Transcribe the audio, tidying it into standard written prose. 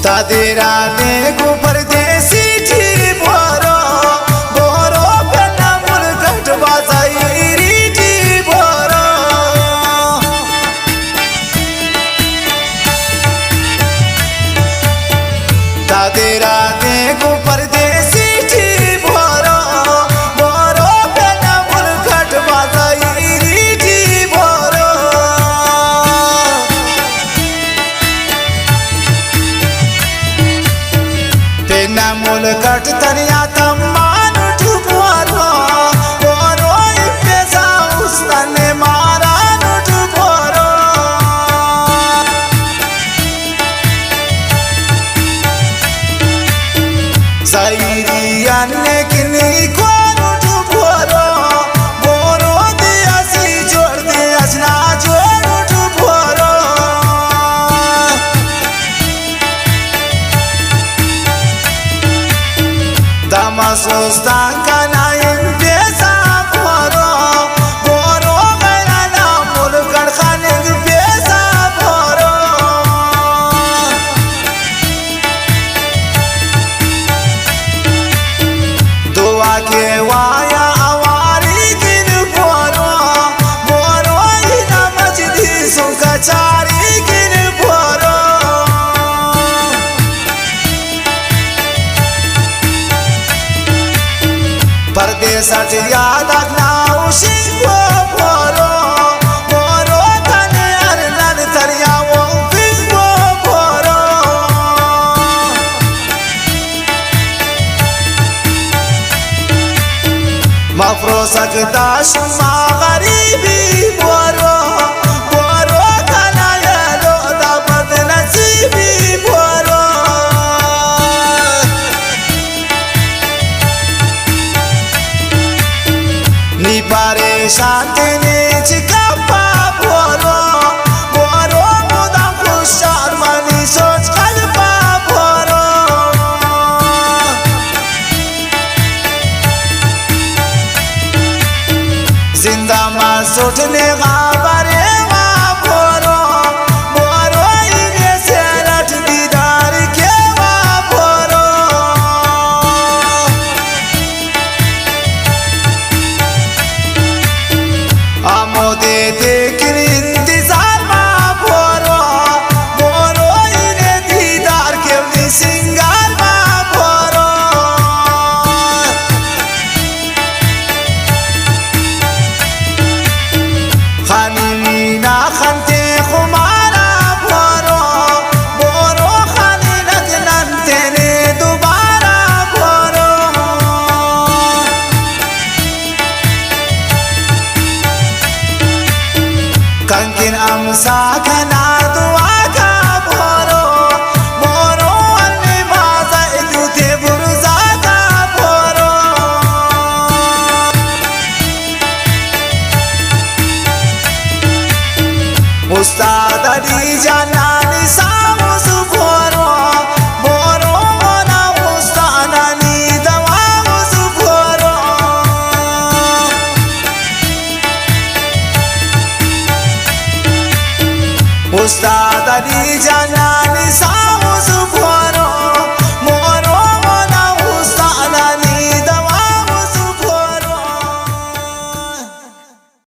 सादेरा ने को परदेसी जी भरो भरो पेना मुलकट बाजाई जी भरो सादेरा ने को परदेसी जी भरो भरो पेना मुलकट बाजाई जी भरो पेना मुलकट तनिया तमान ठुकवारो भरो पेसा उसने मारा ठुकवारो साइरिया ने किनी को ठुकवारो भरो दिया सी जोड़ दिया ना जोड़ ठुकवारो Damasos tangkana empieza poro poro gairana mulkar khan empieza poro dua ke waya awari kin poro poro ina majdi sunka chari kin poro परदेसाच याद आखनाउशी भरो भरो तने अरनन तरिया वो पिंगो भरो मफरोसक दाश मा गरीबी भरो भरो तना यादो दा बदनसीबी भरो नी परेशान ने चिकापा भरो भरो मुदाम खुशार मनी सोच कल्पा भरो जिंदा मा सोचने गाबरे मा भरो भरो इने से रट दीदार के मा भरो आमोदे देखिन इंतजार मा भरो भरो इने दीदार के उनी सिंगार मा भरो खानी मीना खनते खुमारा भरो भरो खानी लगनते ने दोबारा भरो कंकिन अमसा खना दुआ का भरो भरो अन्ने बाजा इदुते बुरजा का भरो उस्ताद अली जानानी सामुस भरो भरो मोना उस्ताद अली दवामुस भरो उस्ताद अली जानानी